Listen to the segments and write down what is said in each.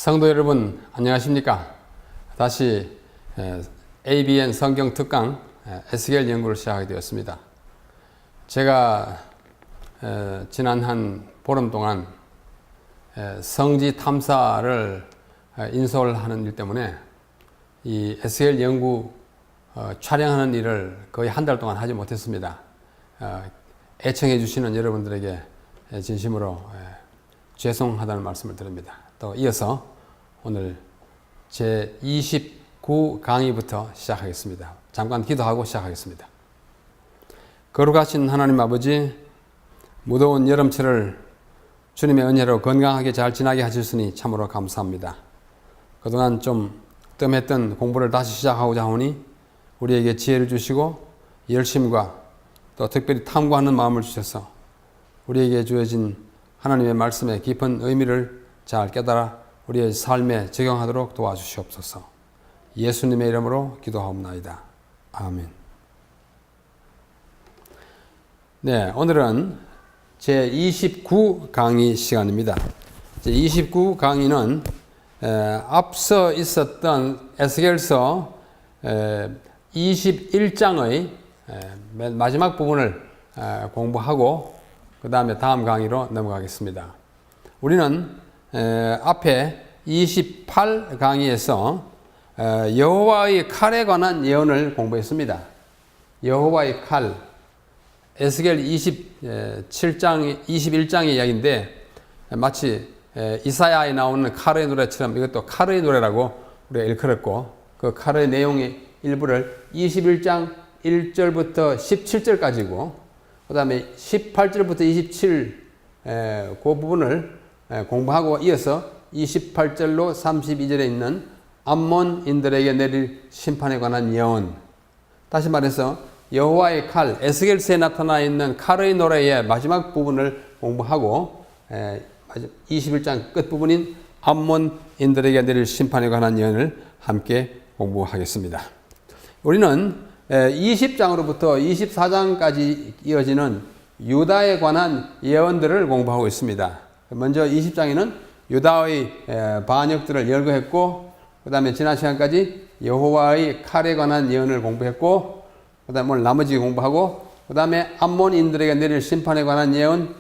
성도 여러분 안녕하십니까? 다시 ABN 성경 특강 에스겔 연구를 시작하게 되었습니다. 제가 지난 한 보름 동안 성지 탐사를 인솔하는 일 때문에 이 에스겔 연구 촬영하는 일을 거의 한 달 동안 하지 못했습니다. 애청해 주시는 여러분들에게 진심으로 죄송하다는 말씀을 드립니다. 또 이어서 오늘 제 29 강의부터 시작하겠습니다. 잠깐 기도하고 시작하겠습니다. 거룩하신 하나님 아버지, 무더운 여름철을 주님의 은혜로 건강하게 잘 지나게 하셨으니 참으로 감사합니다. 그동안 좀 뜸했던 공부를 다시 시작하고자 하오니 우리에게 지혜를 주시고 열심과 또 특별히 탐구하는 마음을 주셔서 우리에게 주어진 하나님의 말씀의 깊은 의미를 잘 깨달아 우리의 삶에 적용하도록 도와주시옵소서. 예수님의 이름으로 기도하옵나이다. 아멘. 네, 오늘은 제 29 강의 시간입니다. 제 29 강의는 앞서 있었던 에스겔서 21장의 맨 마지막 부분을 공부하고 그 다음에 다음 강의로 넘어가겠습니다. 우리는 앞에 28 강의에서 여호와의 칼에 관한 예언을 공부했습니다. 여호와의 칼, 에스겔 21장의 이야기인데 마치 이사야에 나오는 칼의 노래처럼 이것도 칼의 노래라고 우리가 일컬었고 그 칼의 내용의 일부를 21장 1절부터 17절까지고 그 다음에 18절부터 27 그 부분을 공부하고 이어서 28절로 32절에 있는 암몬인들에게 내릴 심판에 관한 예언, 다시 말해서 여호와의 칼, 에스겔서에 나타나 있는 칼의 노래의 마지막 부분을 공부하고 21장 끝부분인 암몬인들에게 내릴 심판에 관한 예언을 함께 공부하겠습니다. 우리는 20장으로부터 24장까지 이어지는 유다에 관한 예언들을 공부하고 있습니다. 먼저 20장에는 유다의 반역들을 열거했고 그 다음에 지난 시간까지 여호와의 칼에 관한 예언을 공부했고 그 다음에 오늘 나머지 공부하고 그 다음에 암몬인들에게 내릴 심판에 관한 예언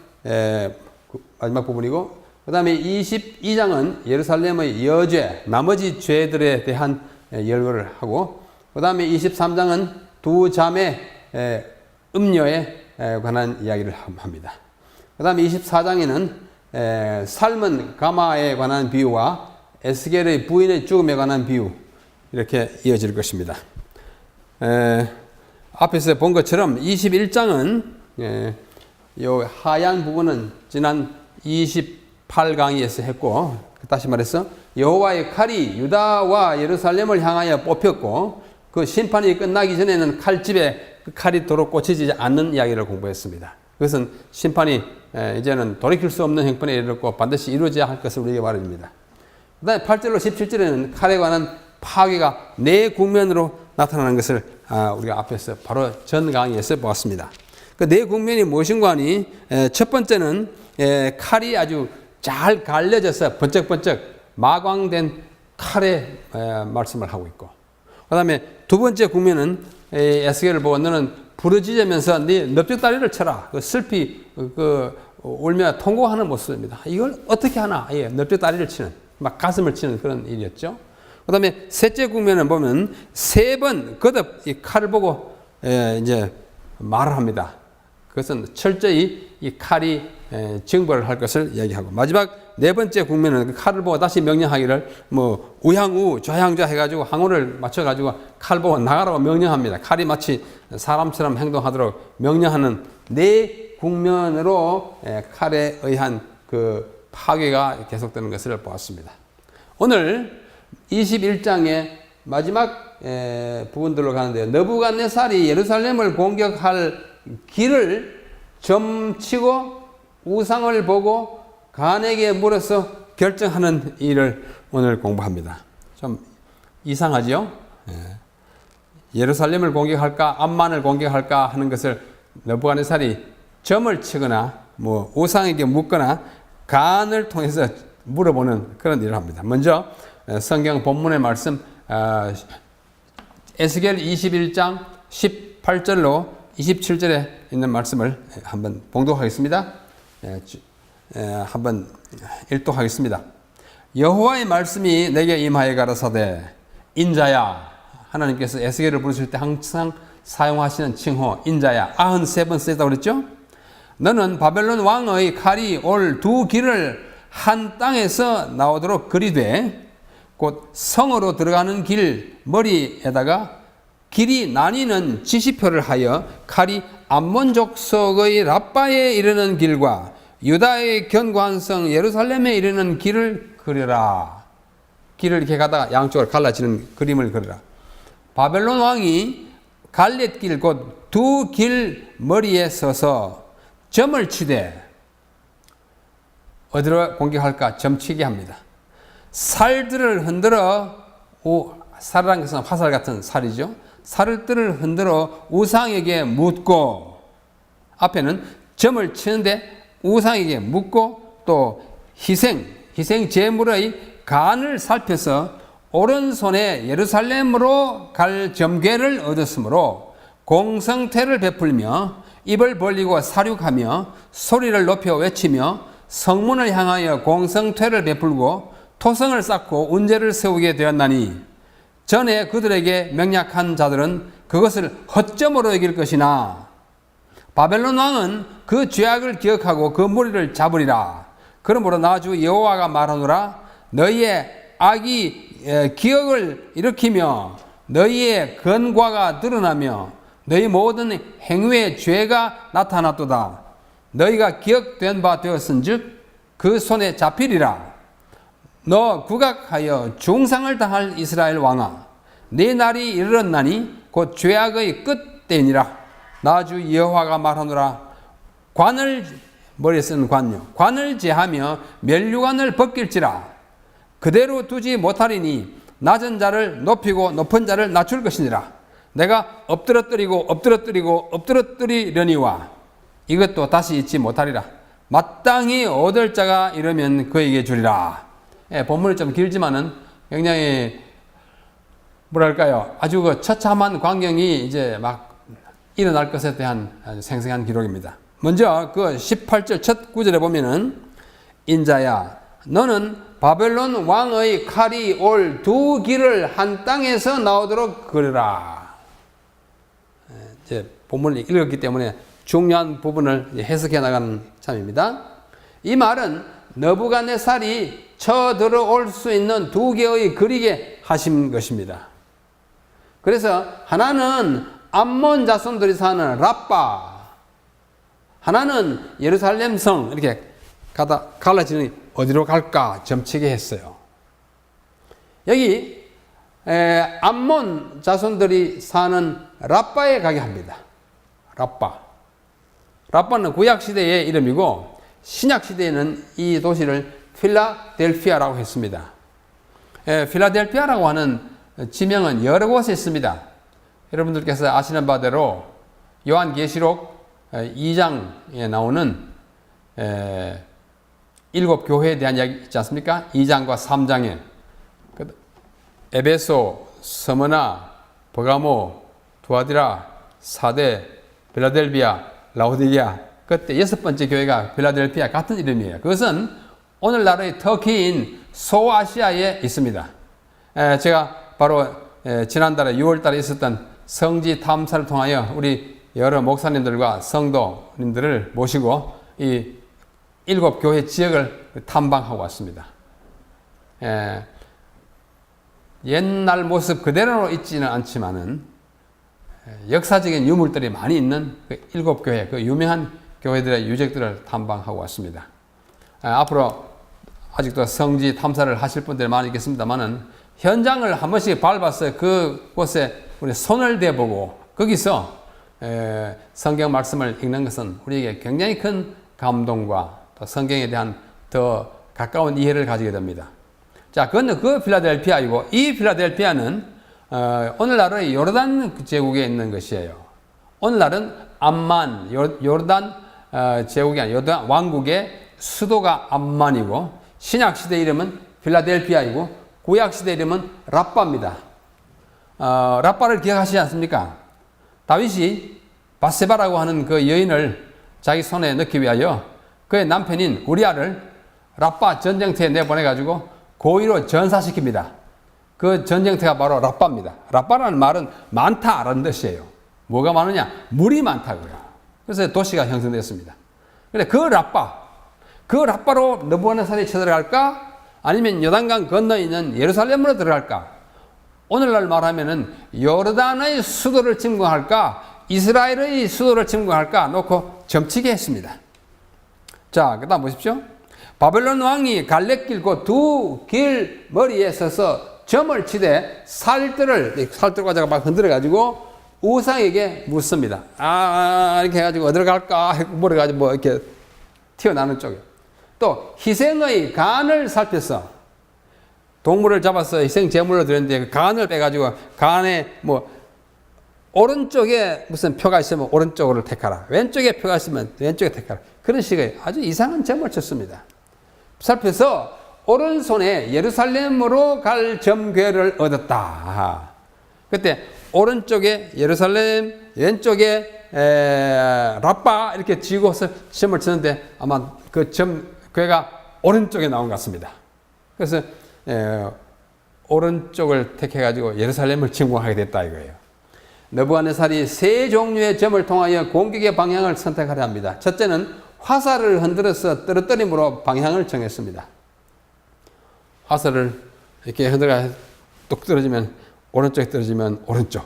마지막 부분이고 그 다음에 22장은 예루살렘의 여죄, 나머지 죄들에 대한 열거를 하고 그 다음에 23장은 두 자매 음녀에 관한 이야기를 합니다. 그 다음에 24장에는 삶은 가마에 관한 비유와 에스겔의 부인의 죽음에 관한 비유 이렇게 이어질 것입니다. 앞에서 본 것처럼 21장은 이 하얀 부분은 지난 28강의에서 했고 다시 말해서 여호와의 칼이 유다와 예루살렘을 향하여 뽑혔고 그 심판이 끝나기 전에는 칼집에 그 칼이 도로 꽂히지 않는 이야기를 공부했습니다. 그것은 심판이 이제는 돌이킬 수 없는 형편에 이르렀고 반드시 이루어져야 할 것을 우리에게 말해줍니다. 그 다음에 8절로 17절에는 칼에 관한 파괴가 네 국면으로 나타나는 것을 우리가 앞에서 바로 전 강의에서 보았습니다. 그 네 국면이 무엇인가 하니 첫 번째는 칼이 아주 잘 갈려져서 번쩍번쩍 마광된 칼의 말씀을 하고 있고 그 다음에 두 번째 국면은 에스겔을 보고 너는 부르짖으면서 네 넓적다리를 쳐라. 슬피 울며 통곡하는 모습입니다. 이걸 어떻게 하나? 넓적다리를 치는, 막 가슴을 치는 그런 일이었죠. 그 다음에 셋째 국면을 보면 세 번 거듭 이 칼을 보고 이제 말을 합니다. 그것은 철저히 이 칼이 징벌을 할 것을 이야기하고 마지막 네 번째 국면은 그 칼을 보고 다시 명령하기를 뭐 우향우 좌향좌 해가지고 항우를 맞춰가지고 칼 보고 나가라고 명령합니다. 칼이 마치 사람처럼 행동하도록 명령하는 네 국면으로 칼에 의한 그 파괴가 계속되는 것을 보았습니다. 오늘 21장의 마지막 부분들로 가는데요. 느부갓네살이 예루살렘을 공격할 길을 점치고 우상을 보고 간에게 물어서 결정하는 일을 오늘 공부합니다. 좀 이상하죠? 예루살렘을 공격할까 암만을 공격할까 하는 것을 느부갓네살이 점을 치거나 뭐 우상에게 묻거나 간을 통해서 물어보는 그런 일을 합니다. 먼저 성경 본문의 말씀 에스겔 21장 18절로 27절에 있는 말씀을 한번 봉독하겠습니다. 한번 읽도하겠습니다. 여호와의 말씀이 내게 임하여 가라사대 인자야, 하나님께서 에스겔을 부르실 때 항상 사용하시는 칭호 인자야 93번 쓰였다고 그랬죠? 너는 바벨론 왕의 칼이 올 두 길을 한 땅에서 나오도록 그리되 곧 성으로 들어가는 길 머리에다가 길이 나뉘는 지시표를 하여 칼이 암몬 족속의 랍바에 이르는 길과 유다의 견고한 성 예루살렘에 이르는 길을 그려라. 길을 이렇게 가다가 양쪽으로 갈라지는 그림을 그려라. 바벨론 왕이 갈렛길 곧 두 길 머리에 서서 점을 치되 어디로 공격할까? 점치게 합니다. 살들을 흔들어, 살이라는 것은 화살 같은 살이죠. 살들을 흔들어 우상에게 묻고, 앞에는 점을 치는데 우상에게 묻고 또 희생 제물의 간을 살펴서 오른손에 예루살렘으로 갈 점괘를 얻었으므로 공성태를 베풀며 입을 벌리고 사륙하며 소리를 높여 외치며 성문을 향하여 공성퇴를 베풀고 토성을 쌓고 운제를 세우게 되었나니 전에 그들에게 명약한 자들은 그것을 헛점으로 여길 것이나 바벨론 왕은 그 죄악을 기억하고 그 무리를 잡으리라. 그러므로 나주 여호와가 말하노라. 너희의 악이 기억을 일으키며 너희의 건과가 드러나며 너희 모든 행위의 죄가 나타났도다. 너희가 기억된 바 되었은즉 그 손에 잡히리라. 너 국악하여 중상을 당할 이스라엘 왕아, 네 날이 이르렀나니 곧 죄악의 끝때니라. 나주 여호와가 말하노라. 관을, 머리에 쓰는 관요, 관을 제하며 면류관을 벗길지라. 그대로 두지 못하리니 낮은 자를 높이고 높은 자를 낮출 것이니라. 내가 엎드러뜨리려니와 이것도 다시 잊지 못하리라. 마땅히 얻을 자가 이르면 그에게 주리라. 본문이 좀 길지만은 굉장히 뭐랄까요, 아주 그 처참한 광경이 이제 막 일어날 것에 대한 아주 생생한 기록입니다. 먼저 그 18절 첫 구절에 보면은 인자야 너는 바벨론 왕의 칼이 올 두 길을 한 땅에서 나오도록 그리라. 이제 본문을 읽었기 때문에 중요한 부분을 해석해 나가는 참입니다. 이 말은 느부갓네살이 쳐들어올 수 있는 두 개의 그리게 하신 것입니다. 그래서 하나는 암몬 자손들이 사는 랍바, 하나는 예루살렘 성, 이렇게 갈라지는 어디로 갈까 점치게 했어요. 여기 암몬 자손들이 사는 랍바에 가게 합니다. 랍바는 구약시대의 이름이고 신약시대에는 이 도시를 필라델피아라고 했습니다. 필라델피아라고 하는 지명은 여러 곳에 있습니다. 여러분들께서 아시는 바대로 요한계시록 2장에 나오는 7 교회에 대한 이야기 있지 않습니까? 2장과 3장에 에베소, 스무나, 버가모, 두아디라, 사데, 필라델피아, 라오디게아, 그때 6번째 교회가 필라델피아 같은 이름이에요. 그것은 오늘날의 터키인 소아시아에 있습니다. 제가 바로 지난달에 6월달에 있었던 성지 탐사를 통하여 우리 여러 목사님들과 성도님들을 모시고 이 7 교회 지역을 탐방하고 왔습니다. 옛날 모습 그대로 있지는 않지만은 역사적인 유물들이 많이 있는 그 7 교회, 그 유명한 교회들의 유적들을 탐방하고 왔습니다. 앞으로 아직도 성지 탐사를 하실 분들이 많이 있겠습니다만은 현장을 한 번씩 밟아서 그곳에 우리 손을 대보고 거기서 성경 말씀을 읽는 것은 우리에게 굉장히 큰 감동과 또 성경에 대한 더 가까운 이해를 가지게 됩니다. 자, 그건 그 필라델피아이고, 이 필라델피아는 오늘날의 요르단 제국에 있는 것이에요. 오늘날은 암만, 요르단 제국이 아니라 요르단 왕국의 수도가 암만이고, 신약 시대 이름은 필라델피아이고 구약 시대 이름은 랍바입니다. 랍바를 기억하시지 않습니까? 다윗이 바세바라고 하는 그 여인을 자기 손에 넣기 위하여 그의 남편인 우리아를 랍바 전쟁터에 내보내가지고 고의로 전사시킵니다. 그 전쟁터가 바로 랍바입니다. 랍바라는 말은 많다라는 뜻이에요. 뭐가 많으냐? 물이 많다고요. 그래서 도시가 형성됐습니다. 근데 그 랍바로 느부갓네살이 쳐들어갈까? 아니면 요단강 건너에 있는 예루살렘으로 들어갈까? 오늘날 말하면은 요르단의 수도를 침공할까? 이스라엘의 수도를 침공할까? 놓고 점치게 했습니다. 자, 그 다음 보십시오. 바벨론 왕이 갈래길 그 두 길 머리에 서서 점을 치되 살뜰을 가지고 막 흔들어가지고 우상에게 묻습니다. 이렇게 해가지고 어디로 갈까? 물어가지고 뭐 이렇게 튀어나오는 쪽에. 또 희생의 간을 살펴서 동물을 잡아서 희생 제물로 드렸는데 그 간을 빼가지고 간에 뭐 오른쪽에 무슨 표가 있으면 오른쪽으로 택하라. 왼쪽에 표가 있으면 왼쪽에 택하라. 그런 식의 아주 이상한 점을 쳤습니다. 살펴서 오른손에 예루살렘으로 갈 점괘를 얻었다. 그때 오른쪽에 예루살렘, 왼쪽에 랍바 이렇게 쥐고서 점을 치는데 아마 그 점괘가 오른쪽에 나온 것 같습니다. 그래서 오른쪽을 택해가지고 예루살렘을 침공하게 됐다 이거예요. 느부갓네살이 세 종류의 점을 통하여 공격의 방향을 선택하려 합니다. 첫째는 화살을 흔들어서 떨어뜨림으로 방향을 정했습니다. 화살을 이렇게 흔들어 뚝 떨어지면 오른쪽에 떨어지면 오른쪽,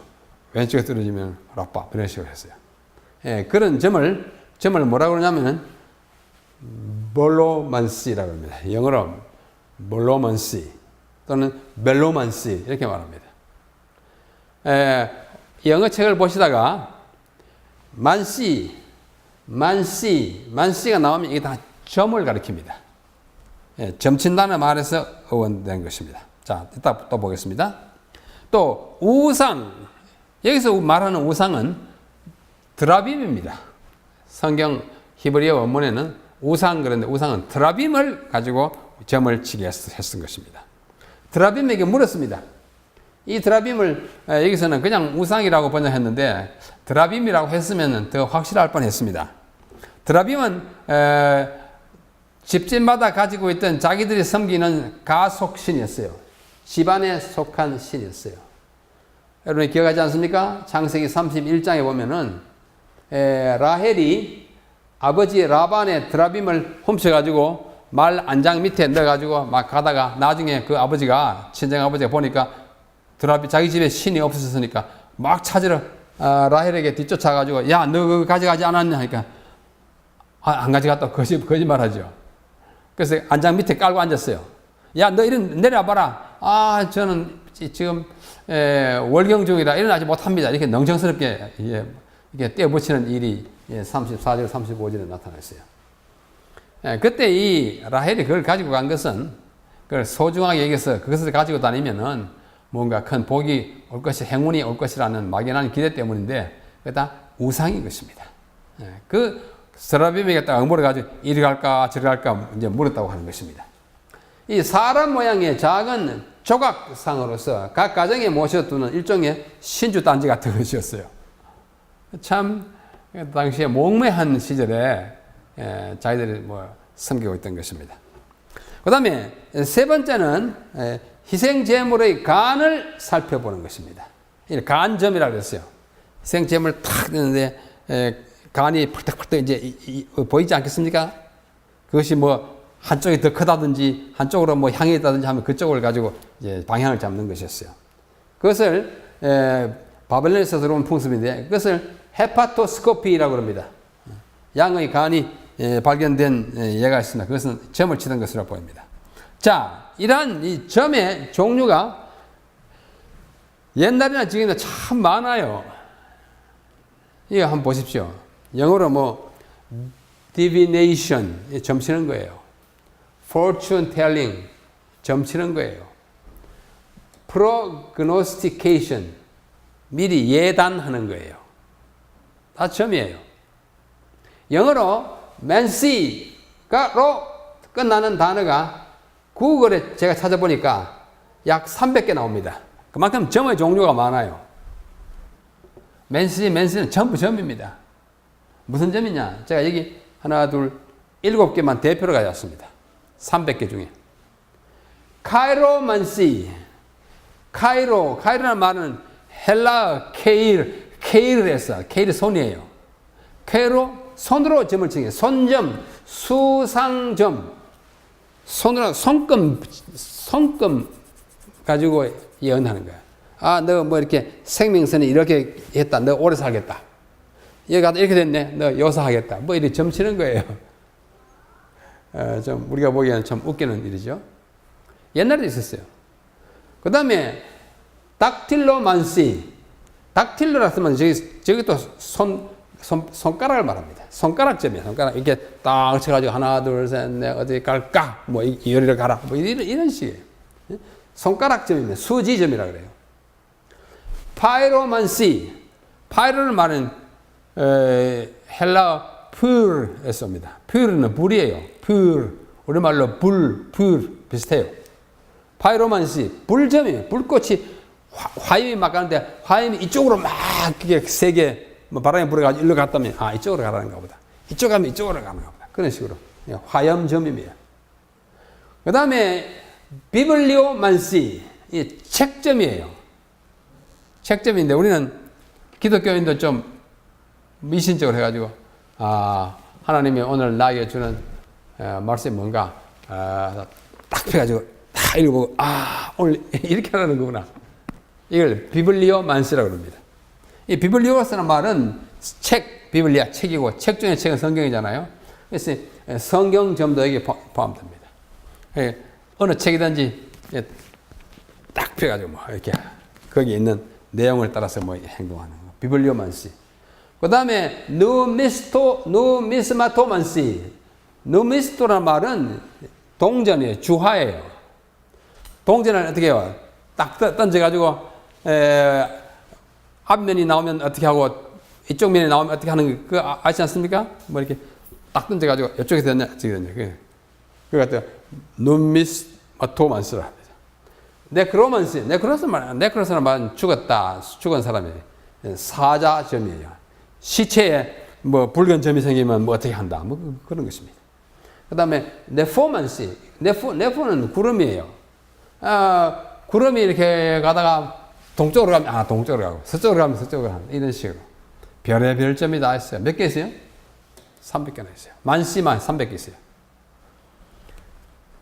왼쪽에 떨어지면 랍바 이런 식으로 했어요. 그런 점을 뭐라고 그러냐면은 몰로만시라고 합니다. 영어로 몰로만시 또는 멜로만시 이렇게 말합니다. 영어 책을 보시다가 만시가 나오면 이게 다 점을 가리킵니다. 점친다는 말에서 어원된 것입니다. 자, 이따 또 보겠습니다. 또 우상, 여기서 말하는 우상은 드라빔입니다. 성경 히브리어 원문에는 우상 그런데 우상은 드라빔을 가지고 점을 치게 했던 것입니다. 드라빔에게 물었습니다. 이 드라빔을 여기서는 그냥 우상이라고 번역했는데 드라빔이라고 했으면 더 확실할 뻔했습니다. 드라빔은 집집마다 가지고 있던 자기들이 섬기는 가속신이었어요. 집안에 속한 신이었어요. 여러분이 기억하지 않습니까? 창세기 31장에 보면은 라헬이 아버지 라반의 드라빔을 훔쳐가지고 말 안장 밑에 넣어가지고 막 가다가 나중에 그 아버지가 친정 아버지가 보니까 드라빔 자기 집에 신이 없었으니까 막 찾으러 라헬에게 뒤쫓아가지고 야 너 그거 가져가지 않았냐 하니까 안 가져갔다 거짓말하죠. 그래서 안장 밑에 깔고 앉았어요. 야 너 이런 내려와봐라. 저는 지금 월경 중이라 일어나지 못합니다. 이렇게 능청스럽게 이렇게 떼어붙이는 일이 34절 35절에 나타났어요. 그때 이 라헬이 그걸 가지고 간 것은 그걸 소중하게 여기서 그것을 가지고 다니면은 뭔가 큰 복이 올 것이 행운이 올 것이라는 막연한 기대 때문인데 그게 다 우상인 것입니다. 그 드라빔에게 딱 물어가지고 이리 갈까 저리 갈까 이제 물었다고 하는 것입니다. 이 사람 모양의 작은 조각상으로서 각 가정에 모셔두는 일종의 신주 단지 같은 것이었어요. 참 당시에 목매한 시절에 자기들이 섬기고 있던 것입니다. 그 다음에 세 번째는 희생제물의 간을 살펴보는 것입니다. 간점이라고 했어요. 희생제물 탁 넣는데 간이 펄떡펄떡 이제 보이지 않겠습니까? 그것이 한쪽이 더 크다든지 한쪽으로 향해 있다든지 하면 그쪽을 가지고 이제 방향을 잡는 것이었어요. 그것을 바벨론에서 들어온 풍습인데 그것을 헤파토스코피라고 합니다. 양의 간이 발견된 예가 있습니다. 그것은 점을 치던 것으로 보입니다. 자, 이러한 이 점의 종류가 옛날이나 지금이나 참 많아요. 이거 한번 보십시오. 영어로 divination 점 치는 거예요. fortune telling 점 치는 거예요. prognostication 미리 예단하는 거예요. 다 점이에요. 영어로 man시가로 끝나는 단어가 구글에 제가 찾아보니까 약 300개 나옵니다. 그만큼 점의 종류가 많아요. 맨스는 전부 점입니다. 무슨 점이냐? 제가 여기 하나, 둘, 7개만 대표로 가져왔습니다. 300개 중에. 카이로만시. 카이로라는 말은 헬라 케일을 했어. 케일이 손이에요. 카이로, 손으로 점을 치게. 손점, 수상점. 손으로, 손금 가지고 예언하는 거야. 아, 너 뭐 이렇게 생명선이 이렇게 했다. 너 오래 살겠다. 여기 가다 이렇게 됐네. 너 요사하겠다. 뭐 이렇게 점치는 거예요. 좀 우리가 보기에는 참 웃기는 일이죠. 옛날에도 있었어요. 그 다음에 닥틸로만시. 닥틸로라서 하면 저기 또 손가락을 말합니다. 손가락점이에요. 손가락 이렇게 딱 쳐가지고 하나, 둘, 셋, 넷 어디 갈까? 뭐 이리를 가라. 뭐 이런 식이에요. 손가락점이면 수지점이라 그래요. 파이로만시. 파이로는 말은 헬라 풀에서입니다. 풀은 불이에요. 불. 우리말로 불 비슷해요. 파이로만시. 불점이에요. 불꽃이 화염이 막 가는데 화염이 이쪽으로 막 그게 세게 뭐 바람이 불어가지고 일로 갔다면 아 이쪽으로 가라는가 보다. 이쪽 가면 이쪽으로 가는가 보다. 그런 식으로 화염점입니다. 그 다음에 비블리오만시. 이 책점이에요. 책점인데 우리는 기독교인도 좀 미신적으로 해가지고 하나님이 오늘 나에게 주는 말씀이 뭔가 딱 펴가지고 딱 읽어보고 오늘 이렇게 하라는 거구나. 이걸 비블리오만시라고 합니다. 이 비블리오스라는 말은 책, 비블리아 책이고 책 중에 책은 성경이잖아요. 그래서 성경점도 여기 포함됩니다. 어느 책이든지 딱 펴가지고 뭐 이렇게 거기 있는 내용을 따라서 뭐 행동하는 거. 비블리오만시. 그 다음에 누미스마토만시. 누미스토라는 말은 동전이에요. 주화예요. 동전을 어떻게 해요? 딱 던져가지고 앞면이 나오면 어떻게 하고 이쪽 면이 나오면 어떻게 하는 거 그거 아시지 않습니까? 뭐 이렇게 딱 던져가지고 이쪽에 던져 저쪽에 던져. 그거 같아요. 누미스마토만시라. 네크로스는 말은 죽은 사람이에요. 사자점이에요. 시체에 뭐 붉은 점이 생기면 뭐 어떻게 한다. 뭐 그런 것입니다. 그 다음에 네포만시. 네포는 구름이에요. 구름이 이렇게 가다가 동쪽으로 가면 동쪽으로 가고 서쪽으로 가면 서쪽으로 가는 이런 식으로 별의 별점이 다 있어요. 몇 개 있어요? 300개나 있어요. 만시만 300개 있어요.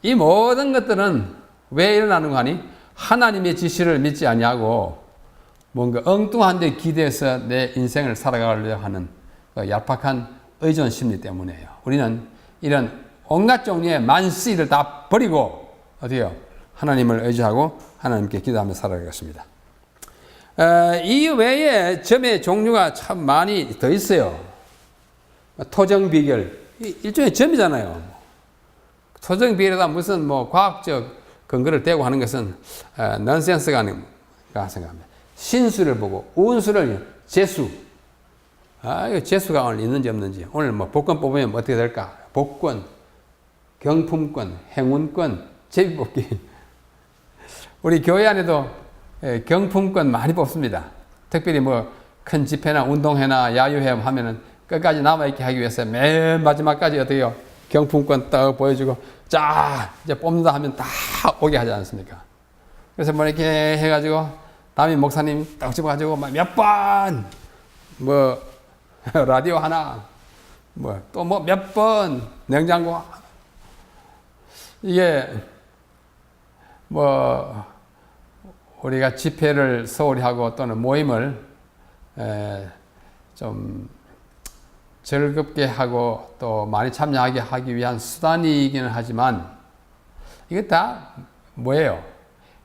이 모든 것들은 왜 일어나는 거 아니? 하나님의 지시를 믿지 아니하고 뭔가 엉뚱한 데 기대해서 내 인생을 살아가려고 하는 그 얄팍한 의존 심리 때문이에요. 우리는 이런 온갖 종류의 만시를 다 버리고 어디요? 하나님을 의지하고 하나님께 기도하며 살아가겠습니다. 이 외에 점의 종류가 참 많이 더 있어요. 토정 비결. 일종의 점이잖아요. 토정 비결에다 무슨 뭐 과학적 근거를 대고 하는 것은 넌센스가 아닌가 생각합니다. 신수를 보고 운수를 재수. 이거 재수가 오늘 있는지 없는지. 오늘 뭐 복권 뽑으면 어떻게 될까? 복권, 경품권, 행운권, 제비뽑기. 우리 교회 안에도 경품권 많이 뽑습니다. 특별히 뭐 큰 집회나 운동회나 야유회 하면은 끝까지 남아있게 하기 위해서 맨 마지막까지 어떻게 해요? 경품권 딱 보여주고 자 이제 뽑는다 하면 다 오게 하지 않습니까? 그래서 뭐 이렇게 해가지고 담임 목사님 딱 집어가지고 몇 번 뭐 라디오 하나 뭐 또 뭐 몇 번 냉장고 이게 뭐 우리가 집회를 소홀히 하고 또는 모임을 좀 즐겁게 하고 또 많이 참여하게 하기 위한 수단이기는 하지만 이게 다 뭐예요?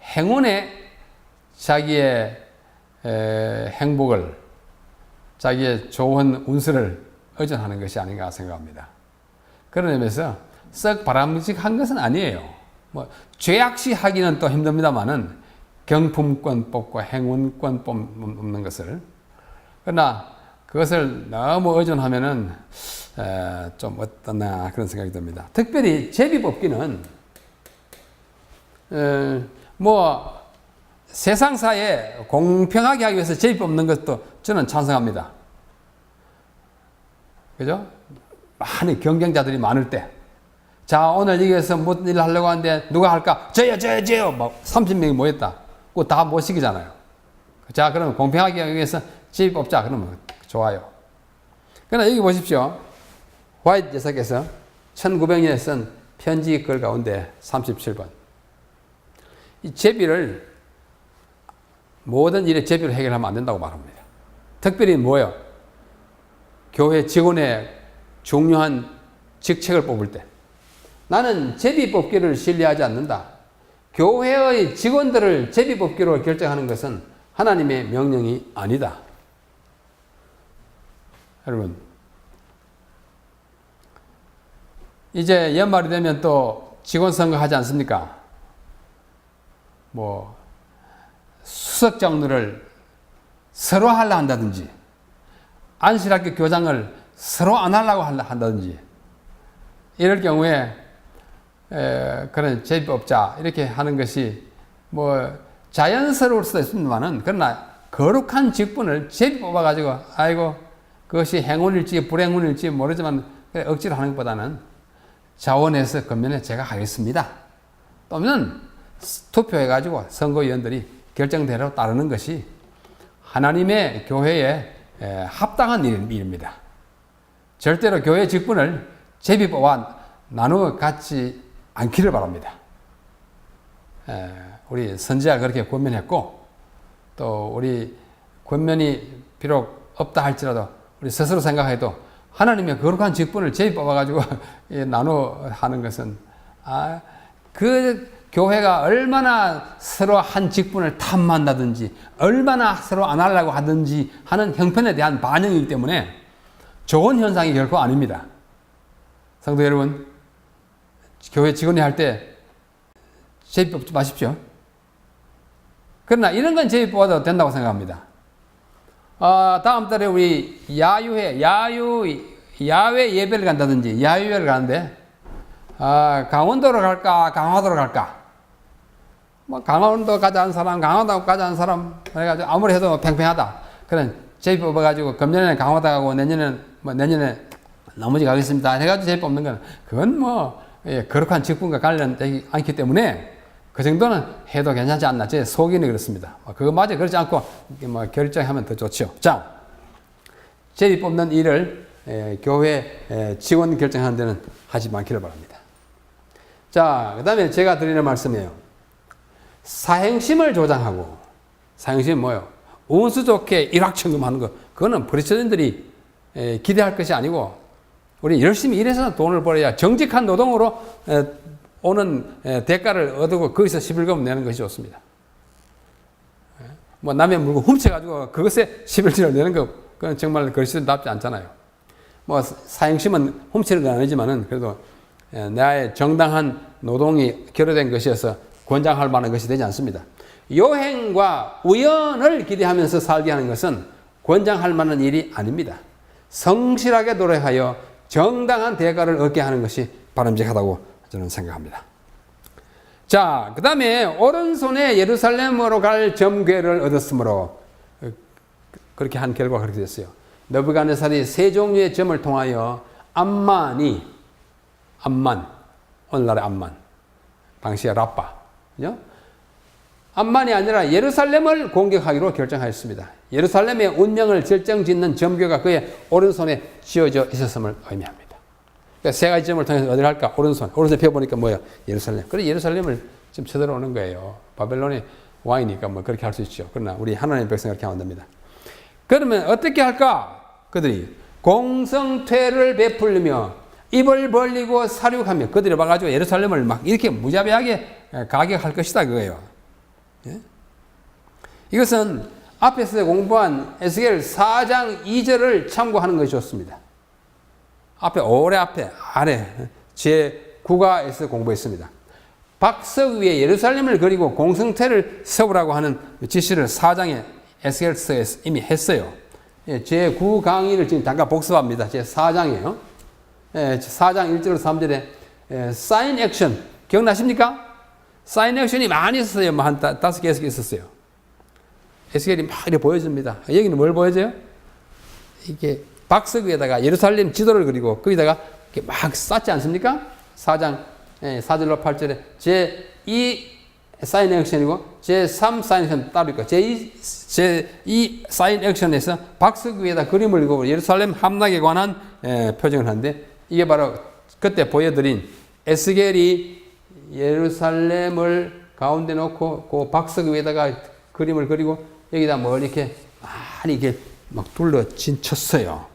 행운에 자기의 행복을 자기의 좋은 운수를 의존하는 것이 아닌가 생각합니다. 그런 의미에서 썩 바람직한 것은 아니에요. 뭐 죄악시 하기는 또 힘듭니다만은 경품권 뽑고 행운권 뽑는 것을 그러나 그것을 너무 의존하면은 좀 어떠나 그런 생각이 듭니다. 특별히 제비 뽑기는 뭐 세상사에 공평하게 하기 위해서 제비 뽑는 것도 저는 찬성합니다. 그죠? 많은 경쟁자들이 많을 때, 자, 오늘 여기에서 무슨 일을 하려고 하는데 누가 할까? 저요! 막 30명이 모였다. 그거 다 못 시키잖아요. 자, 그러면 공평하게 하기 위해서 제비 뽑자. 그러면 좋아요. 그러나 여기 보십시오. 화이트 여사께서 1900년에 쓴 편지 글 가운데 37번. 이 제비를, 모든 일에 제비로 해결하면 안 된다고 말합니다. 특별히 뭐예요? 교회 직원의 중요한 직책을 뽑을 때. 나는 제비 뽑기를 신뢰하지 않는다. 교회의 직원들을 제비 뽑기로 결정하는 것은 하나님의 명령이 아니다. 여러분, 이제 연말이 되면 또 직원 선거 하지 않습니까? 뭐 수석 장로를 서로 하려 한다든지, 안실학교 교장을 서로 안 하려고 한다든지, 이럴 경우에 그런 제비 뽑자 이렇게 하는 것이 뭐 자연스러울 수도 있습니다만은, 그러나 거룩한 직분을 제비 뽑아가지고 아이고 그것이 행운일지 불행운일지 모르지만 억지로 하는 것보다는 자원해서 건면에 제가 하겠습니다. 또는 투표해가지고 선거위원들이 결정대로 따르는 것이 하나님의 교회에 합당한 일입니다. 절대로 교회 직분을 제비 뽑아 나누어 갖지 않기를 바랍니다. 우리 선지자가 그렇게 권면했고, 또 우리 권면이 비록 없다 할지라도 우리 스스로 생각해도 하나님의 거룩한 직분을 제비 뽑아가지고 나누어 하는 것은, 그 교회가 얼마나 서로 한 직분을 탐한다든지 얼마나 서로 안 하려고 하든지 하는 형편에 대한 반영이기 때문에 좋은 현상이 결코 아닙니다. 성도 여러분, 교회 직원이 할 때 제비 뽑지 마십시오. 그러나 이런 건 제비 뽑아도 된다고 생각합니다. 다음 달에 우리 야외 예배를 간다든지 야유회를 가는데, 강원도로 갈까 강화도로 갈까? 뭐 강원도 가자는 사람, 강화도 가자는 사람 해가지고 아무리 해도 팽팽하다. 그런 제비 뽑아가지고 금년에는 강화도 가고 내년에 나머지 가겠습니다 해가지고 제비 뽑는 건 그건 뭐 거룩한 직분과 관련되지 않기 때문에 그 정도는 해도 괜찮지 않나. 제 속이는 그렇습니다. 그것마저 그렇지 않고 뭐 결정하면 더 좋죠. 자, 제비 뽑는 일을 교회 직원 결정하는 데는 하지 않기를 바랍니다. 자, 그 다음에 제가 드리는 말씀이에요. 사행심을 조장하고, 사행심은 뭐예요? 운수 좋게 일확천금하는 거, 그거는 그리스도인들이 기대할 것이 아니고, 우리 열심히 일해서 돈을 벌어야 정직한 노동으로 오는 대가를 얻고 거기서 11금 내는 것이 좋습니다. 뭐 남의 물건 훔쳐가지고 그것에 11조를 내는 거, 그건 정말 그리스도인답지 않잖아요. 뭐 사행심은 훔치는 건 아니지만은 그래도 나의 정당한 노동이 결여된 것이어서 권장할 만한 것이 되지 않습니다. 요행과 우연을 기대하면서 살게 하는 것은 권장할 만한 일이 아닙니다. 성실하게 노력하여 정당한 대가를 얻게 하는 것이 바람직하다고 저는 생각합니다. 자, 그 다음에 오른손에 예루살렘으로 갈 점괘를 얻었으므로, 그렇게 한 결과가 그렇게 됐어요. 느부갓네살이 세 종류의 점을 통하여 암만, 오늘날의 암만, 당시의 라빠, 그죠? 암만이 아니라 예루살렘을 공격하기로 결정하였습니다. 예루살렘의 운명을 결정짓는 점괘가 그의 오른손에 쥐어져 있었음을 의미합니다. 그러니까 세 가지 점을 통해서 어디를 할까? 오른손 펴보니까 뭐예요? 예루살렘. 그래서 예루살렘을 지금 쳐들어오는 거예요. 바벨론의 왕이니까 뭐 그렇게 할 수 있죠. 그러나 우리 하나님의 백성은 그렇게 하면 됩니다. 그러면 어떻게 할까? 그들이 공성퇴를 베풀며 입을 벌리고 사륙하며, 그들이 와가지고 예루살렘을 막 이렇게 무자비하게 가격할 것이다 그거예요. 예? 이것은 앞에서 공부한 에스겔 4장 2절을 참고하는 것이 좋습니다. 아래 제9가에서 공부했습니다. 박석 위에 예루살렘을 그리고 공성퇴를 세우라고 하는 지시를 4장에 에스겔서에서 이미 했어요. 제9 강의를 지금 잠깐 복습합니다. 제4장이에요. 4장 1절 3절에 사인 액션 기억나십니까? 사인 액션이 많이 있었어요. 뭐 한 5개, 6개 있었어요. 에스겔이 막 이렇게 보여줍니다. 여기는 뭘 보여줘요? 이게 박석 위에다가 예루살렘 지도를 그리고 거기다가 이렇게 막 쌌지 않습니까? 4장 4절로 8절에 제2 사인 액션이고 제3 사인 액션 따로 있고 제2 사인 액션에서 박석 위에다 그림을 그리고 예루살렘 함락에 관한 표정을 하는데 이게 바로 그때 보여드린 에스겔이 예루살렘을 가운데 놓고 그 박석 위에다가 그림을 그리고 여기다 뭘 이렇게 많이 이렇게 막 둘러 진쳤어요.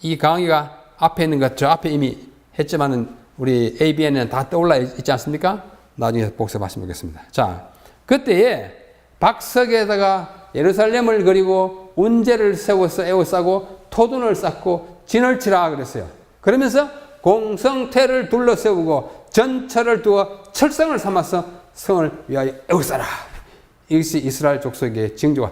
이 강의가 앞에 있는 것, 저 앞에 이미 했지만은 우리 ABN에는 다 떠올라 있지 않습니까? 나중에 복습하시면 되겠습니다. 자, 그때에 박석에다가 예루살렘을 그리고 운제를 세워서 에워싸고 토둔을 쌓고 진을 치라 그랬어요. 그러면서 공성태를 둘러세우고 전철을 두어 철성을 삼아서 성을 위하여 에워싸라. 이것이 이스라엘 족속의 징조가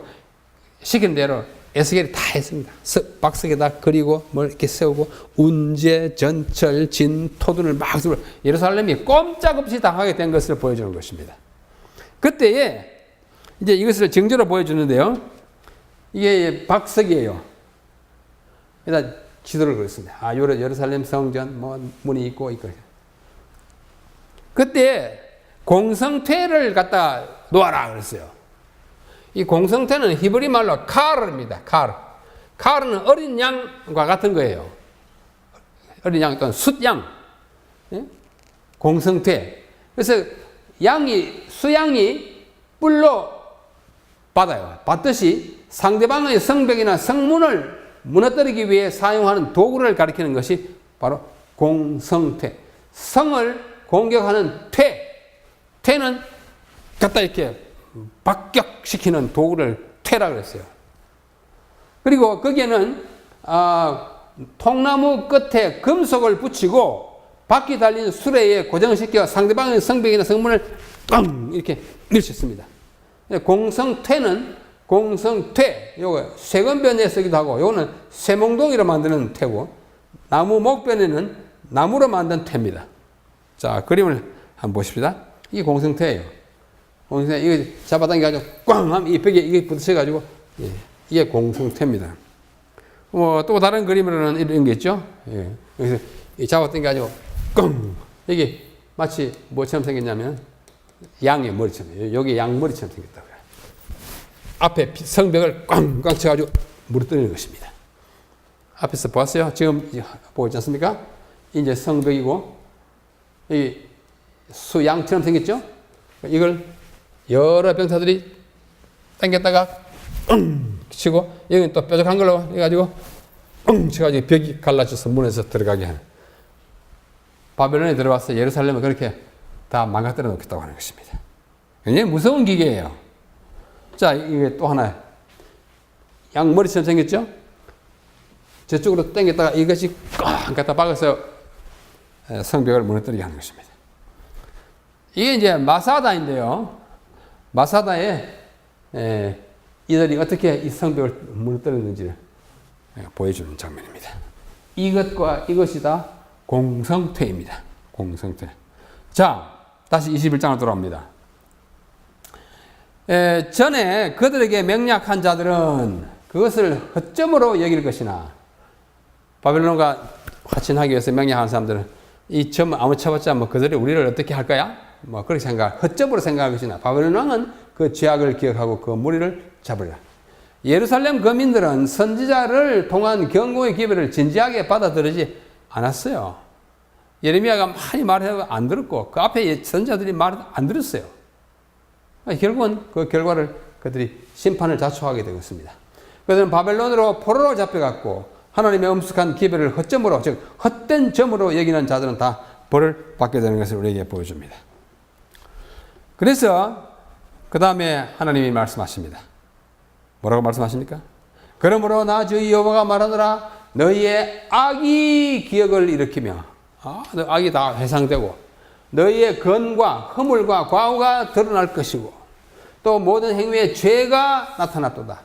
시킨 대로 에스겔이 다 했습니다. 박석에다 그리고 뭘 이렇게 세우고 운제, 전철, 진, 토둔을 막 세우고 예루살렘이 꼼짝없이 당하게 된 것을 보여주는 것입니다. 그때에 이제 이것을 징조로 보여주는데요. 이게 박석이에요. 일단 지도를 그렸습니다. 아, 예루살렘 성전 뭐 문이 있고 있고. 그때 공성퇴를 갖다 놓아라 그랬어요. 이 공성태는 히브리 말로 카르입니다. 카르는 어린 양과 같은 거예요. 어린 양 또는 숫양. 예? 공성태. 그래서 수양이 뿔로 받아요. 받듯이 상대방의 성벽이나 성문을 무너뜨리기 위해 사용하는 도구를 가리키는 것이 바로 공성태. 성을 공격하는 퇴는 갖다 이렇게 박격시키는 도구를 퇴라 그랬어요. 그리고 거기에는 통나무 끝에 금속을 붙이고 바퀴 달린 수레에 고정시켜 상대방의 성벽이나 성문을 꽝 이렇게 밀쳤습니다. 공성퇴, 요거 쇠건변에 쓰기도 하고, 요거는 쇠몽동이로 만드는 퇴고, 나무 목변에는 나무로 만든 퇴입니다. 자, 그림을 한번 보십시다. 이게 공성퇴예요. 공성퇴, 이거 잡아당겨가지고 꽝 하면 이 벽에 이게 부딪혀가지고, 예, 이게 공성퇴입니다. 또 다른 그림으로는 이런 게 있죠. 예, 여기서 잡아당겨가지고 꽝! 이게 마치 뭐처럼 생겼냐면, 양의 머리처럼, 여기 양 머리처럼 생겼다고요. 앞에 성벽을 꽝꽝 쳐가지고 무너뜨리는 것입니다. 앞에서 보았어요? 지금 보고 있지 않습니까? 이제 성벽이고, 이 수양처럼 생겼죠? 이걸 여러 병사들이 당겼다가 치고, 여기는 또 뾰족한 걸로 해가지고 쳐가지고 벽이 갈라져서 문에서 들어가게 하는. 바벨론에 들어와서 예루살렘을 그렇게 다 망가뜨려 놓겠다고 하는 것입니다. 굉장히 무서운 기계예요. 자, 이게 또 하나. 양머리처럼 생겼죠? 저쪽으로 당겼다가 이것이 꽝 갖다 박아서 성벽을 무너뜨리게 하는 것입니다. 이게 이제 마사다인데요. 마사다에 이들이 어떻게 이 성벽을 무너뜨렸는지를 보여주는 장면입니다. 이것과 이것이 다 공성퇴입니다. 공성퇴. 자, 다시 21장으로 돌아옵니다. 전에 그들에게 맹약한 자들은 그것을 허점으로 여길 것이나, 바벨론과 화친하기 위해서 맹약한 사람들은 이 점 아무 쳐봤자 뭐 그들이 우리를 어떻게 할 거야? 뭐 그렇게 허점으로 생각할 것이나, 바벨론 왕은 그 죄악을 기억하고 그 무리를 잡으리라. 예루살렘 거민들은 선지자를 통한 경고의 기회를 진지하게 받아들이지 않았어요. 예레미야가 많이 말해도 안 들었고, 그 앞에 선지자들이 말해도 안 들었어요. 결국은 그 결과를 그들이 심판을 자초하게 되었습니다. 그들은 바벨론으로 포로로 잡혀갔고, 하나님의 엄숙한 기별을 허점으로, 즉 헛된 점으로 여기는 자들은 다 벌을 받게 되는 것을 우리에게 보여줍니다. 그래서 그 다음에 하나님이 말씀하십니다. 뭐라고 말씀하십니까? 그러므로 나 주 여호와가 말하노라, 너희의 악이 기억을 일으키며, 악이 다 회상되고, 너희의 건과 허물과 과오가 드러날 것이고, 또 모든 행위에 죄가 나타났도다.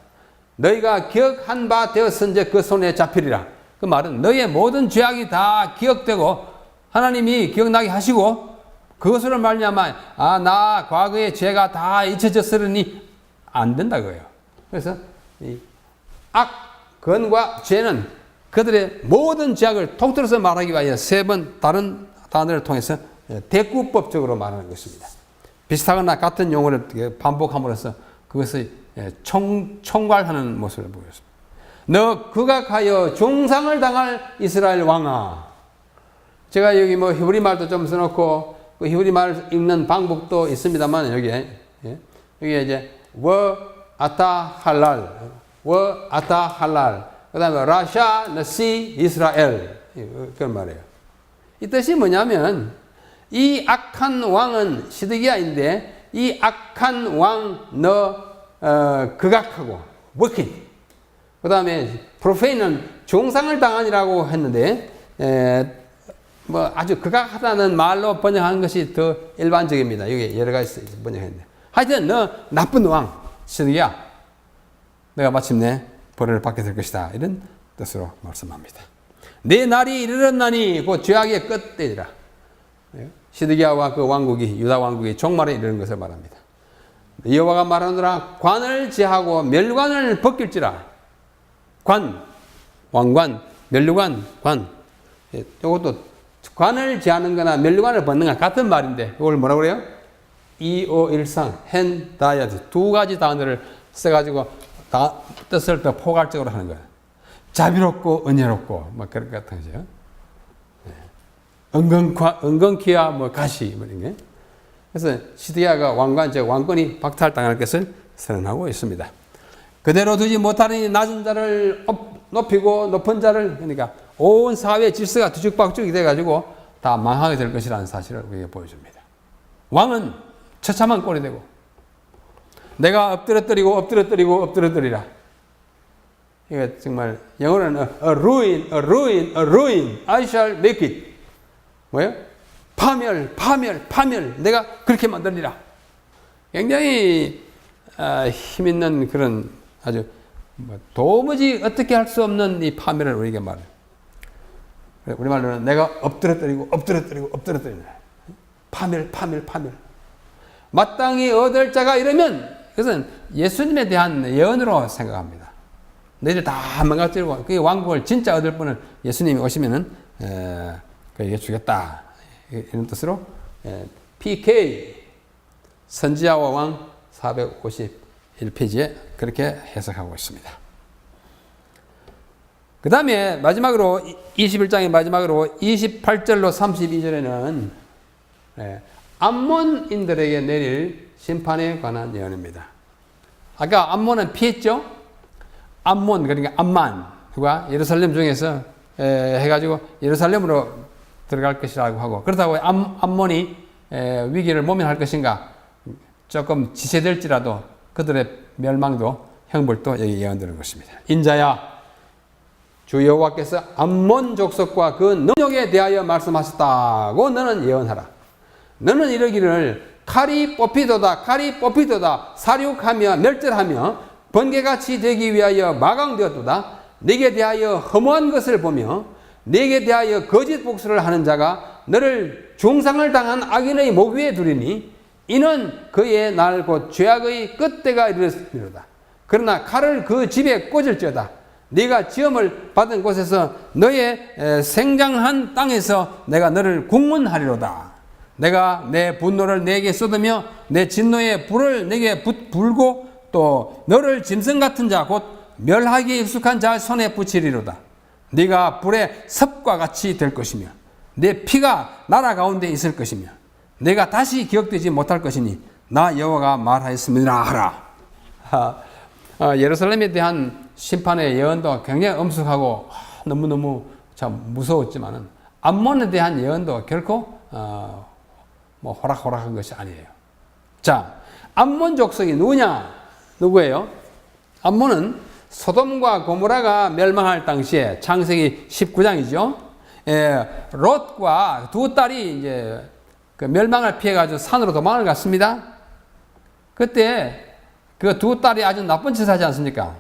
너희가 기억한 바 되었은즉 그 손에 잡히리라. 그 말은 너희의 모든 죄악이 다 기억되고 하나님이 기억나게 하시고, 그것으로 말미암아 나 과거의 죄가 다 잊혀졌으니 안 된다 그거예요. 그래서 이 악건과 죄는 그들의 모든 죄악을 통틀어서 말하기 위하여 세 번 다른 단어를 통해서 대구법적으로 말하는 것입니다. 비슷하거나 같은 용어를 반복함으로써 그것을 총괄하는 모습을 보였습니다. 너 극악하여 중상을 당할 이스라엘 왕아. 제가 여기 뭐 히브리 말도 좀 써놓고 그 히브리 말 읽는 방법도 있습니다만 여기에 이제 워 아타 할랄, 워 아타 할랄, 그다음에 라샤 너시 이스라엘 그런 말이에요. 이 뜻이 뭐냐면 이 악한 왕은 시드기야인데 이 악한 왕 너 극악하고 wicked. 그다음에 프로페인은 중상을 당하니라고 했는데 뭐 아주 극악하다는 말로 번역한 것이 더 일반적입니다. 여기 여러 가지 번역했는데 하여튼 너 나쁜 왕 시드기야 내가 마침내 벌을 받게 될 것이다 이런 뜻으로 말씀합니다. 내 날이 이르렀나니 곧 죄악의 끝되리라. 시드기야와 그 왕국이 유다 왕국이 종말에 이르는 것을 말합니다. 여호와가 말하노라 관을 제하고 멸관을 벗길지라. 관, 왕관, 멸관관 관. 이것도 관을 제하는 거나 멸관을 벗는 거 같은 말인데 이걸 뭐라고 그래요? 2513 hen, 다이아드 두 가지 단어를 써가지고 다 뜻을 더 포괄적으로 하는 거예요. 자비롭고 은혜롭고 뭐 그런 것 같은 거죠. 은근키와 뭐 가시 뭐 이런 게. 그래서 시드기야가 왕권이 박탈당할 것을 선언하고 있습니다. 그대로 두지 못하니 낮은 자를 높이고 높은 자를 그러니까 온 사회 질서가 뒤죽박죽이 돼가지고 다 망하게 될 것이라는 사실을 우리에게 보여줍니다. 왕은 처참한 꼴이 되고 내가 엎드러뜨리라. 이거 정말 영어로는 a ruin, I shall make it. 뭐예요? 파멸. 내가 그렇게 만들리라. 굉장히 힘 있는 그런 아주 도무지 어떻게 할 수 없는 이 파멸을 우리에게 말해요. 우리말로는 내가 엎드러뜨리라. 파멸. 마땅히 얻을 자가 이러면 그것은 예수님에 대한 예언으로 생각합니다. 너희들 다 망가뜨리고 그 왕국을 진짜 얻을 분을 예수님이 오시면은 그에게 주겠다. 이런 뜻으로 PK 선지자와 왕 451페이지에 그렇게 해석하고 있습니다. 그 다음에 마지막으로 21장의 마지막으로 28절로 32절에는 암몬인들에게 내릴 심판에 관한 예언입니다. 아까 암몬은 피했죠? 암몬 그러니까 암만과 예루살렘 중에서 해가지고 예루살렘으로 들어갈 것이라고 하고 그렇다고 암몬이 위기를 모면할 것인가 조금 지체될지라도 그들의 멸망도 형벌도 여기 예언되는 것입니다. 인자야 주 여호와께서 암몬 족속과 그 능력에 대하여 말씀하셨다고 너는 예언하라. 너는 이르기를 칼이 뽑히도다 사륙하며 멸절하며 번개같이 되기 위하여 마강되었도다. 네게 대하여 허무한 것을 보며 네게 대하여 거짓 복수를 하는 자가 너를 중상을 당한 악인의 목 위에 두리니 이는 그의 날 곧 죄악의 끝때가 이르렀습니다. 그러나 칼을 그 집에 꽂을지어다. 네가 지음을 받은 곳에서 너의 생장한 땅에서 내가 너를 국문하리로다. 내가 내 분노를 네게 쏟으며 내 진노의 불을 네게 불고 또 너를 짐승 같은 자 곧 멸하기에 익숙한 자 손에 붙이리로다. 네가 불의 섭과 같이 될 것이며 내 피가 나라 가운데 있을 것이며 내가 다시 기억되지 못할 것이니 나 여호와가 말하였음이라 하라. 예루살렘에 대한 심판의 예언도 굉장히 엄숙하고 너무너무 참 무서웠지만은 암몬에 대한 예언도 결코 뭐 호락호락한 것이 아니에요. 자, 암몬 족속이 누구예요? 암몬은 소돔과 고모라가 멸망할 당시에 창세기 19장이죠. 롯과 두 딸이 이제 그 멸망을 피해가지고 산으로 도망을 갔습니다. 그때 그 두 딸이 아주 나쁜 짓을 하지 않습니까?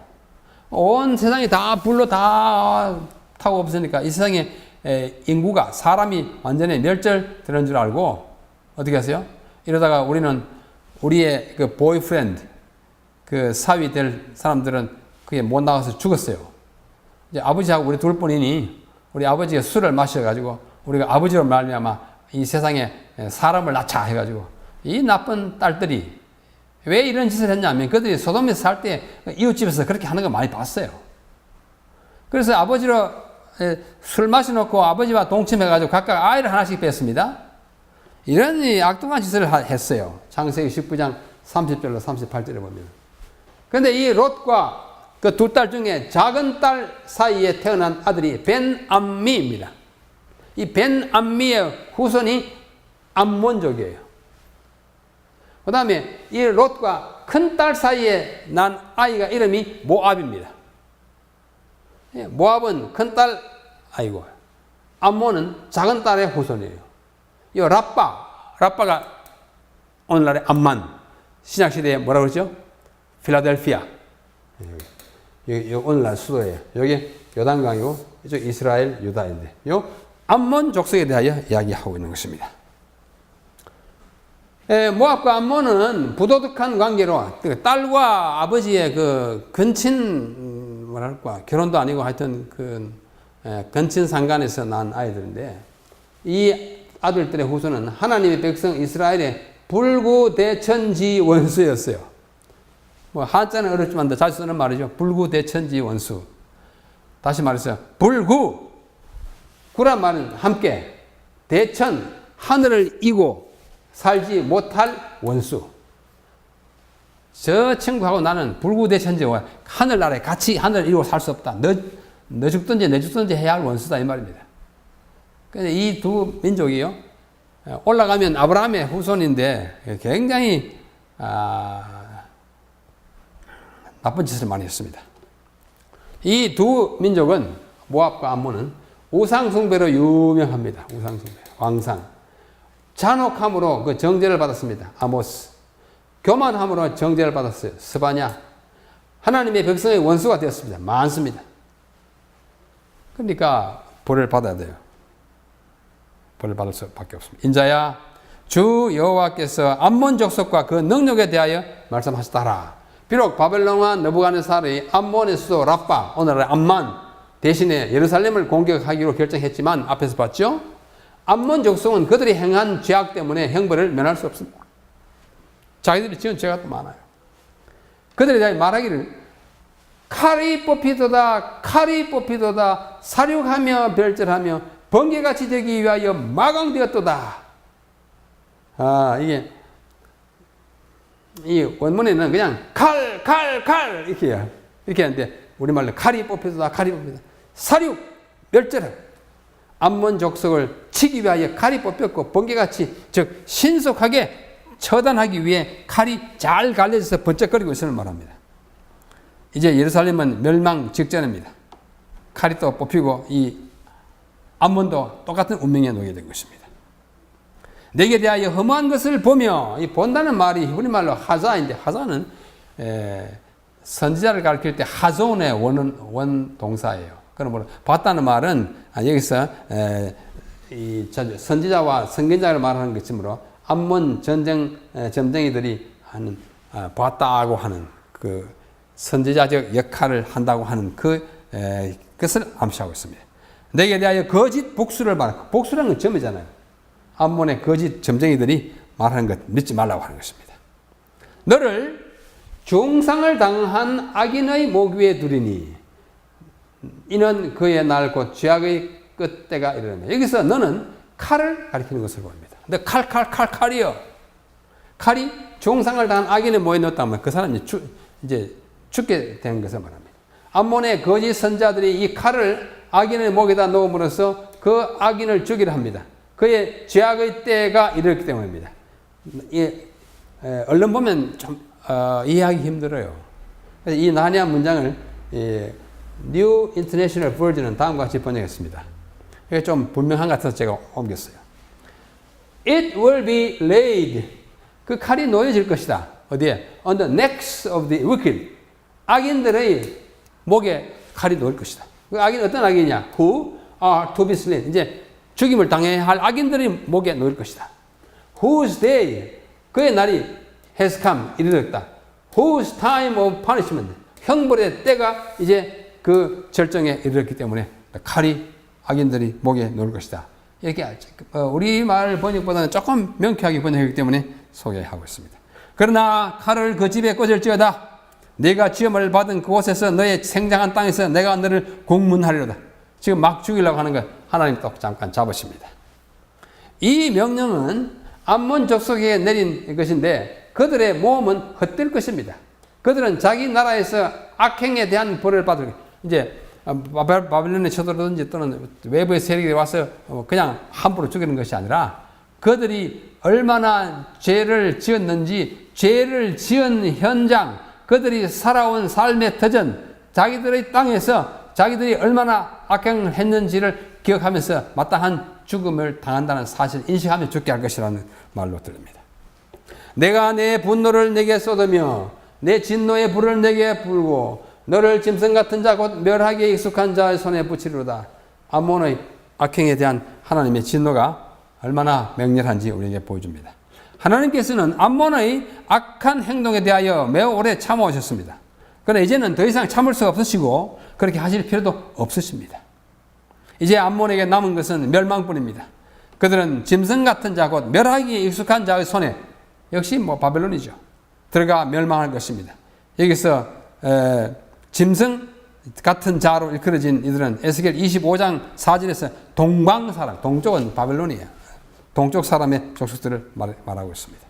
온 세상이 다 불로 다 타고 없으니까 이 세상에 인구가 사람이 완전히 멸절되는 줄 알고 어떻게 하세요? 이러다가 우리는 우리의 그 보이프렌드, 그 사위 될 사람들은 그게 못 나가서 죽었어요. 이제 아버지하고 우리 둘뿐이니 우리 아버지가 술을 마셔가지고 우리가 아버지로 말미암아 이 세상에 사람을 낳자 해가지고 이 나쁜 딸들이 왜 이런 짓을 했냐면 그들이 소돔에서 살 때 이웃집에서 그렇게 하는 거 많이 봤어요. 그래서 아버지로 술 마셔놓고 아버지와 동침해가지고 각각 아이를 하나씩 뺐습니다. 이런 악독한 짓을 했어요. 창세기 19장 30절로 38절에 보면. 그런데 이 롯과 그 두 딸 중에 작은 딸 사이에 태어난 아들이 벤암미입니다. 이 벤암미의 후손이 암몬족이에요. 그 다음에 이 롯과 큰 딸 사이에 난 아이가 이름이 모압입니다. 모압은 큰 딸 아이고, 암몬은 작은 딸의 후손이에요. 이 라빠가 오늘날의 암만, 신약시대에 뭐라고 그러죠? 필라델피아. 여기 오늘날 수도예요. 여기 요단강이고 이쪽 이스라엘 유다인데 요 암몬 족속에 대하여 이야기하고 있는 것입니다. 모압과 암몬은 부도덕한 관계로 딸과 아버지의 그 근친 뭐랄까 결혼도 아니고 하여튼 그 근친 상간에서 난 아이들인데 이 아들들의 후손은 하나님의 백성 이스라엘의 불구대천지 원수였어요. 뭐 한자는 어렵지만 더 자주 쓰는 말이죠. 불구대천지 원수. 다시 말해서 구란 말은 함께, 대천 하늘을 이고 살지 못할 원수. 저 친구하고 나는 불구대천지와 하늘나라에 같이 하늘을 이루고 살 수 없다. 너 죽든지 내 죽든지 해야 할 원수다 이 말입니다. 그런데 이 두 민족이요 올라가면 아브라함의 후손인데 굉장히 나쁜 짓을 많이 했습니다. 이 두 민족은 모압과 암몬은 우상숭배로 유명합니다. 우상숭배, 왕상. 잔혹함으로 그 정죄를 받았습니다. 아모스. 교만함으로 정죄를 받았어요. 스바냐. 하나님의 백성의 원수가 되었습니다. 많습니다. 그러니까 벌을 받아야 돼요. 벌을 받을 수밖에 없습니다. 인자야, 주 여호와께서 암몬 족속과 그 능력에 대하여 말씀하셨다라. 비록 바벨론 왕 느부갓네살이 암몬의 수도 라빠, 오늘의 암만 대신에 예루살렘을 공격하기로 결정했지만 앞에서 봤죠? 암몬 족속은 그들이 행한 죄악 때문에 형벌을 면할 수 없습니다. 자기들이 지은 죄가 또 많아요. 그들에 대해 말하기를 칼이 뽑히도다 사륙하며 별절하며 번개같이 되기 위하여 마강되었도다. 이게 이 원문에는 그냥 칼 이렇게 하는데 우리말로 칼이 뽑히도다 사륙 멸절하고 암몬 족속을 치기 위하여 칼이 뽑혔고 번개같이 즉 신속하게 처단하기 위해 칼이 잘 갈려져서 번쩍거리고 있음을 말합니다. 이제 예루살렘은 멸망 직전입니다. 칼이 또 뽑히고 이 암몬도 똑같은 운명에 놓이게 된 것입니다. 내게 대하여 험한 것을 보며, 이 본다는 말이 우리말로 하자인데, 하자는 선지자를 가리킬 때 하존의 원 동사예요. 그러므로 봤다는 말은 여기서 이 선지자와 선견자를 말하는 것이므로 암몬 점쟁이들이 하는 봤다고 하는 그 선지자적 역할을 한다고 하는 그것을 암시하고 있습니다. 내게 대하여 거짓 복수를 말하고, 복수라는 건 점이잖아요. 암몬의 거짓 점쟁이들이 말하는 것 믿지 말라고 하는 것입니다. 너를 중상을 당한 악인의 목 위에 두리니 이는 그의 날 곧 죄악의 끝때가 이르는. 여기서 너는 칼을 가리키는 것을 보입니다. 근데 칼이요. 칼이 중상을 당한 악인의 목에 넣었다면 그 사람이 이제 죽게 된 것을 말합니다. 암몬의 거짓 선자들이 이 칼을 악인의 목에다 넣음으로써 그 악인을 죽이려 합니다. 그의 죄악의 때가 이르기 때문입니다. 얼른 보면 좀 이해하기 힘들어요. 그래서 이 난해한 문장을 New International Version은 다음과 같이 번역했습니다. 이게 좀 분명한 것 같아서 제가 옮겼어요. It will be laid. 그 칼이 놓여질 것이다. 어디에? On the necks of the wicked. 악인들의 목에 칼이 놓일 것이다. 그 악인 어떤 악인이냐? Who are to be slain. 이제 죽임을 당해야 할 악인들의 목에 놓일 것이다. whose day, 그의 날이 has come, 이르렀다. whose time of punishment, 형벌의 때가 이제 그 절정에 이르렀기 때문에 칼이 악인들이 목에 놓을 것이다. 이렇게 우리말 번역보다는 조금 명쾌하게 번역하기 때문에 소개하고 있습니다. 그러나 칼을 그 집에 꽂을지어다. 네가 지음을 받은 그곳에서 너의 생장한 땅에서 내가 너를 공문하리로다. 지금 막 죽이려고 하는 거 하나님 또 잠깐 잡으십니다. 이 명령은 암몬 족속에 내린 것인데 그들의 모험은 헛될 것입니다. 그들은 자기 나라에서 악행에 대한 벌을 받을, 이제 바벨론에 쳐들어든지 또는 외부의 세력이 와서 그냥 함부로 죽이는 것이 아니라 그들이 얼마나 죄를 지었는지, 죄를 지은 현장, 그들이 살아온 삶의 터전, 자기들의 땅에서 자기들이 얼마나 악행을 했는지를 기억하면서 마땅한 죽음을 당한다는 사실을 인식하며 죽게 할 것이라는 말로 들립니다. 내가 내 분노를 내게 쏟으며 내 진노의 불을 내게 불고 너를 짐승 같은 자 곧 멸하기에 익숙한 자의 손에 붙이리로다. 암몬의 악행에 대한 하나님의 진노가 얼마나 맹렬한지 우리에게 보여줍니다. 하나님께서는 암몬의 악한 행동에 대하여 매우 오래 참아오셨습니다. 그러나 이제는 더 이상 참을 수 없으시고 그렇게 하실 필요도 없으십니다. 이제 암몬에게 남은 것은 멸망뿐입니다. 그들은 짐승 같은 자 곧 멸하기에 익숙한 자의 손에, 역시 바벨론이죠, 들어가 멸망할 것입니다. 여기서 짐승 같은 자로 일컬어진 이들은 에스겔 25장 4절에서 동방사람, 동쪽은 바벨론이에요. 동쪽 사람의 족속들을 말하고 있습니다.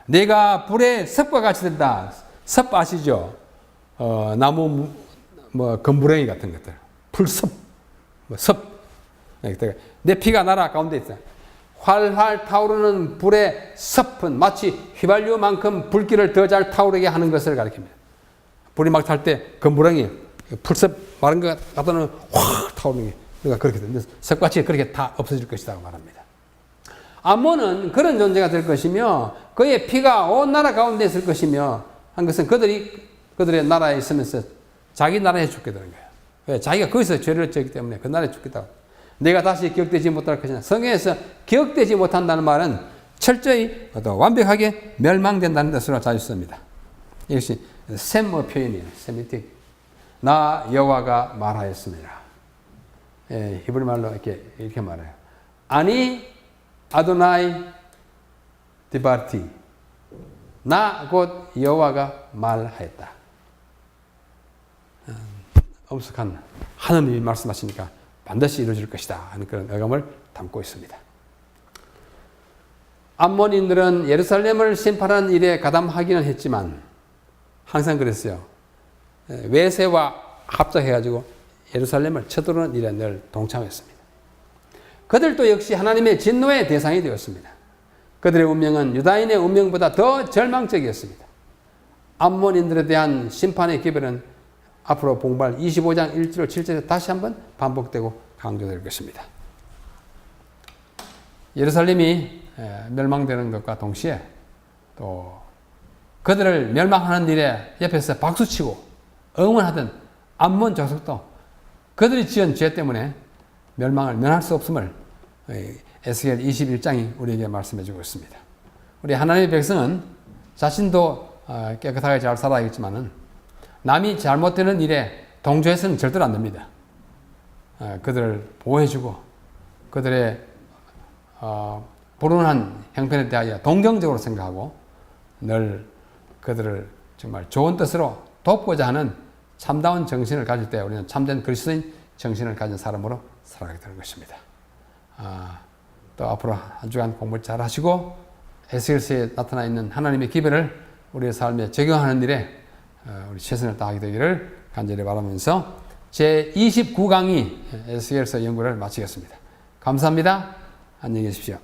내가 불의 섭과 같이 된다. 섭 아시죠? 나무 건부랭이 같은 것들, 풀섭, 섭. 내 피가 나라 가운데 있다. 활활 타오르는 불의 섭은 마치 휘발유만큼 불길을 더 잘 타오르게 하는 것을 가리킵니다. 불이 막 탈 때 건부랭이, 풀섭 마른 것 갖다 놓으면 확 타오르는 게, 그러니까 그렇게 됩니다. 섭같이 그렇게 다 없어질 것이라고 말합니다. 암몬은 그런 존재가 될 것이며 그의 피가 온 나라 가운데 있을 것이며 한 것은 그들의 나라에 있으면서 자기 나라에 죽게 되는 거예요. 왜? 자기가 거기서 죄를 지었기 때문에 그 나라에 죽겠다고. 내가 다시 기억되지 못할 것이나, 성경에서 기억되지 못한다는 말은 철저히 완벽하게 멸망된다는 뜻으로 자주 씁니다. 이것이 셈의 표현이에요. 세미틱. 나 여호와가 말하였습니다. 히브리 말로 이렇게 말해요. 아니 아도나이 디바르티. 나 곧 여호와가 말하였다. 엄숙한 하나님이 말씀하시니까 반드시 이루어질 것이다 하는 그런 의감을 담고 있습니다. 암몬인들은 예루살렘을 심판하는 일에 가담하기는 했지만 항상 그랬어요. 외세와 합작해가지고 예루살렘을 쳐들어오는 일에 늘 동참했습니다. 그들도 역시 하나님의 진노의 대상이 되었습니다. 그들의 운명은 유다인의 운명보다 더 절망적이었습니다. 암몬인들에 대한 심판의 기별은 앞으로 봉발 25장 1절 7절에 다시 한번 반복되고 강조될 것입니다. 예루살렘이 멸망되는 것과 동시에 또 그들을 멸망하는 일에 옆에서 박수치고 응원하던 암몬 족속도 그들이 지은 죄 때문에 멸망을 면할 수 없음을 에스겔 21장이 우리에게 말씀해 주고 있습니다. 우리 하나님의 백성은 자신도 깨끗하게 잘 살아야겠지만은 남이 잘못되는 일에 동조해서는 절대로 안 됩니다. 그들을 보호해주고 그들의 불운한 형편에 대하여 동경적으로 생각하고 늘 그들을 정말 좋은 뜻으로 돕고자 하는 참다운 정신을 가질 때 우리는 참된 그리스도인 정신을 가진 사람으로 살아가게 되는 것입니다. 또 앞으로 한 주간 공부 잘 하시고 에스겔서에 나타나 있는 하나님의 기별을 우리의 삶에 적용하는 일에 우리 최선을 다하게 되기를 간절히 바라면서 제29강의 에스겔서 연구를 마치겠습니다. 감사합니다. 안녕히 계십시오.